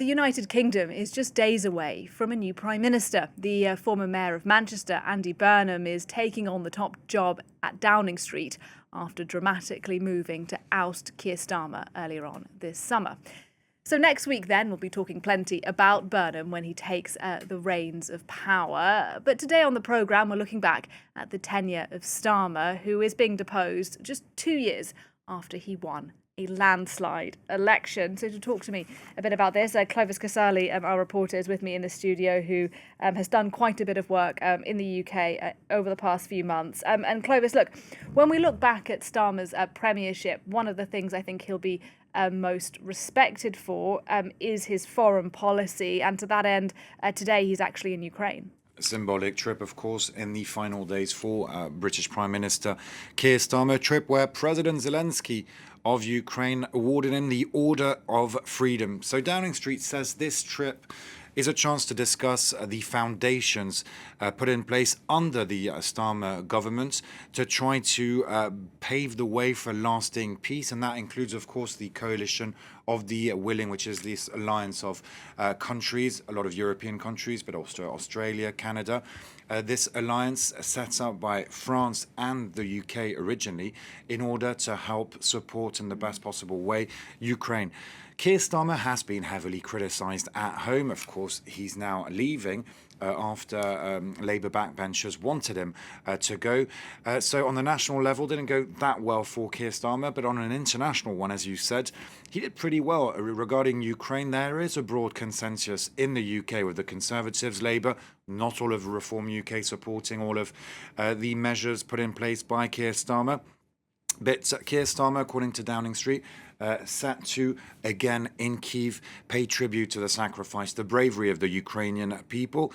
The United Kingdom is just days away from a new Prime Minister. The former Mayor of Manchester, Andy Burnham, is taking on the top job at Downing Street after dramatically moving to oust Keir Starmer earlier on this summer. So next week then, we'll be talking plenty about Burnham when he takes the reins of power. But today on the programme, we're looking back at the tenure of Starmer, who is being deposed just 2 years after he won a landslide election. So to talk to me a bit about this, Clovis Casali, our reporter, is with me in the studio, who has done quite a bit of work in the UK over the past few months. And Clovis, look, when we look back at Starmer's premiership, one of the things I think he'll be most respected for is his foreign policy. And to that end, today he's actually in Ukraine. A symbolic trip, of course, in the final days for British Prime Minister Keir Starmer, a trip where President Zelensky of Ukraine awarded him the Order of Freedom. So Downing Street says this trip is a chance to discuss the foundations put in place under the Starmer government to try to pave the way for lasting peace. And that includes, of course, the coalition of the willing, which is this alliance of countries, a lot of European countries, but also Australia, Canada. This alliance set up by France and the UK originally in order to help support in the best possible way Ukraine. Keir Starmer has been heavily criticised at home. Of course, he's now leaving after Labour backbenchers wanted him to go. So on the national level, didn't go that well for Keir Starmer, but on an international one, as you said, he did pretty well. Regarding Ukraine, there is a broad consensus in the UK with the Conservatives, Labour, not all of Reform UK supporting all of the measures put in place by Keir Starmer. But Keir Starmer, according to Downing Street, set to, again in Kyiv, pay tribute to the sacrifice, the bravery of the Ukrainian people.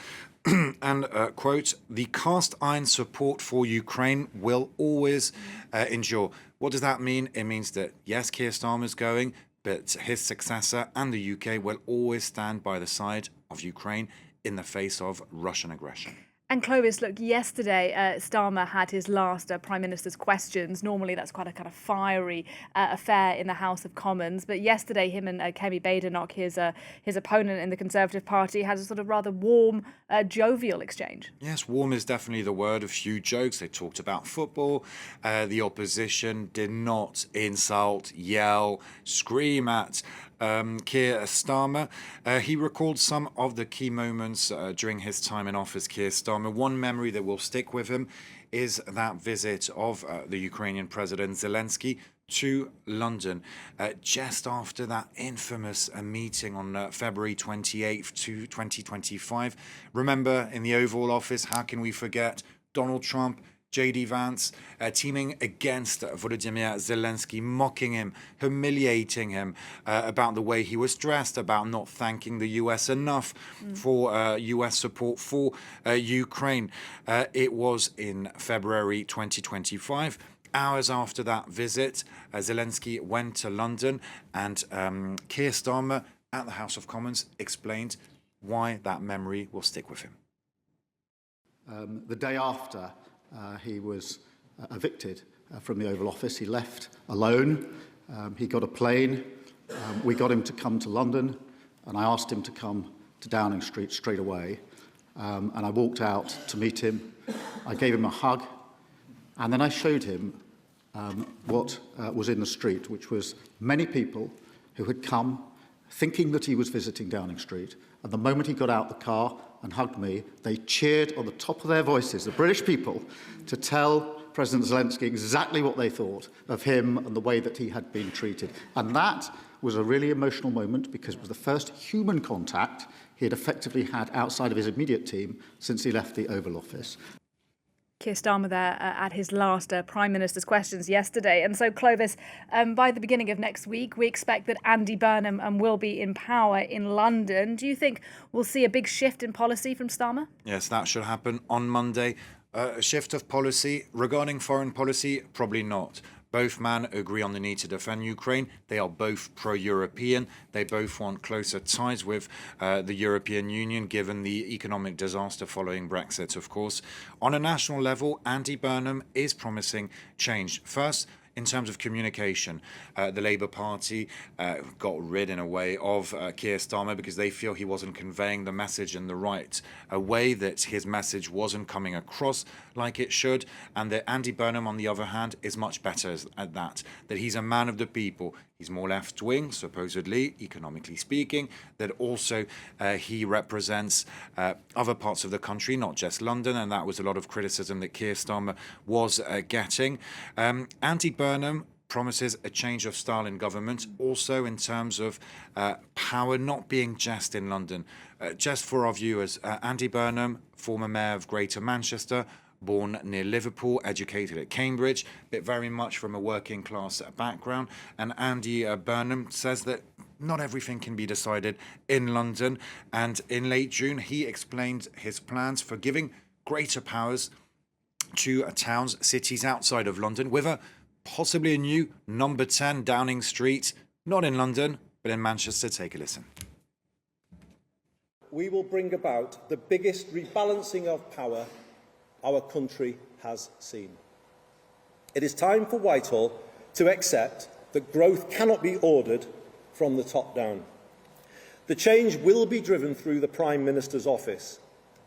And, quote, the cast iron support for Ukraine will always endure. What does that mean? It means that, yes, Keir Starmer's going, but his successor and the UK will always stand by the side of Ukraine in the face of Russian aggression. And Clovis, look, yesterday Starmer had his last Prime Minister's questions. Normally that's quite a kind of fiery affair in the House of Commons. But yesterday him and Kemi Badenoch, his opponent in the Conservative Party, had a sort of rather warm, jovial exchange. Yes, warm is definitely the word. A few jokes. They talked about football. The opposition did not insult, yell, scream at Keir Starmer. He recalled some of the key moments during his time in office, Keir Starmer. One memory that will stick with him is that visit of the Ukrainian President Zelensky to London just after that infamous meeting on February 28th to 2025. Remember, in the Oval Office, how can we forget Donald Trump, J.D. Vance teaming against Volodymyr Zelensky, mocking him, humiliating him about the way he was dressed, about not thanking the US enough for US support for Ukraine. It was in February 2025. Hours after that visit, Zelensky went to London, and Keir Starmer at the House of Commons explained why that memory will stick with him. The day after he was evicted from the Oval Office, he left alone. He got a plane. We got him to come to London, and I asked him to come to Downing Street straight away. And I walked out to meet him. I gave him a hug, and then I showed him what was in the street, which was many people who had come thinking that he was visiting Downing Street. And the moment he got out the car and hugged me, they cheered on the top of their voices, the British people, to tell President Zelensky exactly what they thought of him and the way that he had been treated. And that was a really emotional moment because it was the first human contact he had effectively had outside of his immediate team since he left the Oval Office. Keir Starmer there at his last Prime Minister's questions yesterday. And so, Clovis, by the beginning of next week, we expect that Andy Burnham will be in power in London. Do you think we'll see a big shift in policy from Starmer? Yes, that should happen on Monday. A shift of policy regarding foreign policy, probably not. Both men agree on the need to defend Ukraine. They are both pro-European. They both want closer ties with the European Union, given the economic disaster following Brexit, of course. On a national level, Andy Burnham is promising change. First, in terms of communication. The Labour Party got rid, in a way, of Keir Starmer because they feel he wasn't conveying the message in the right way, that his message wasn't coming across like it should, and that Andy Burnham, on the other hand, is much better at that he's a man of the people. He's more left-wing, supposedly, economically speaking, that also he represents other parts of the country, not just London, and that was a lot of criticism that Keir Starmer was getting. Andy Burnham promises a change of style in government, also in terms of power not being just in London. Just for our viewers, Andy Burnham, former mayor of Greater Manchester, born near Liverpool, educated at Cambridge, but very much from a working class background. And Andy Burnham says that not everything can be decided in London. And in late June, he explained his plans for giving greater powers to towns, cities outside of London, with possibly a new number 10 Downing Street, not in London, but in Manchester. Take a listen. We will bring about the biggest rebalancing of power our country has seen. It is time for Whitehall to accept that growth cannot be ordered from the top down. The change will be driven through the Prime Minister's office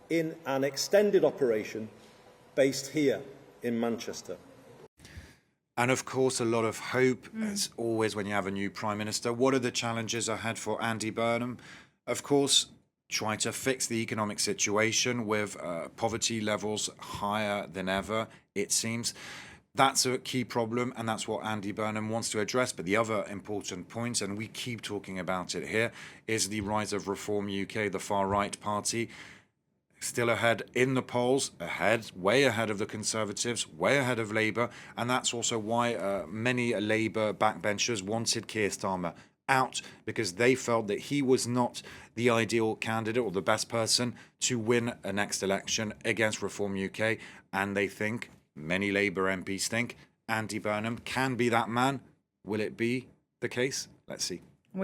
in an extended operation based here in Manchester. And of course, a lot of hope, as always when you have a new Prime Minister. What are the challenges ahead for Andy Burnham? Of course, try to fix the economic situation with poverty levels higher than ever, it seems. That's a key problem, and that's what Andy Burnham wants to address. But the other important point, and we keep talking about it here, is the rise of Reform UK, the far-right party. Still ahead in the polls, way ahead of the Conservatives, way ahead of Labour. And that's also why many Labour backbenchers wanted Keir Starmer out, because they felt that he was not the ideal candidate or the best person to win a next election against Reform UK. And they think, many Labour MPs think, Andy Burnham can be that man. Will it be the case? Let's see.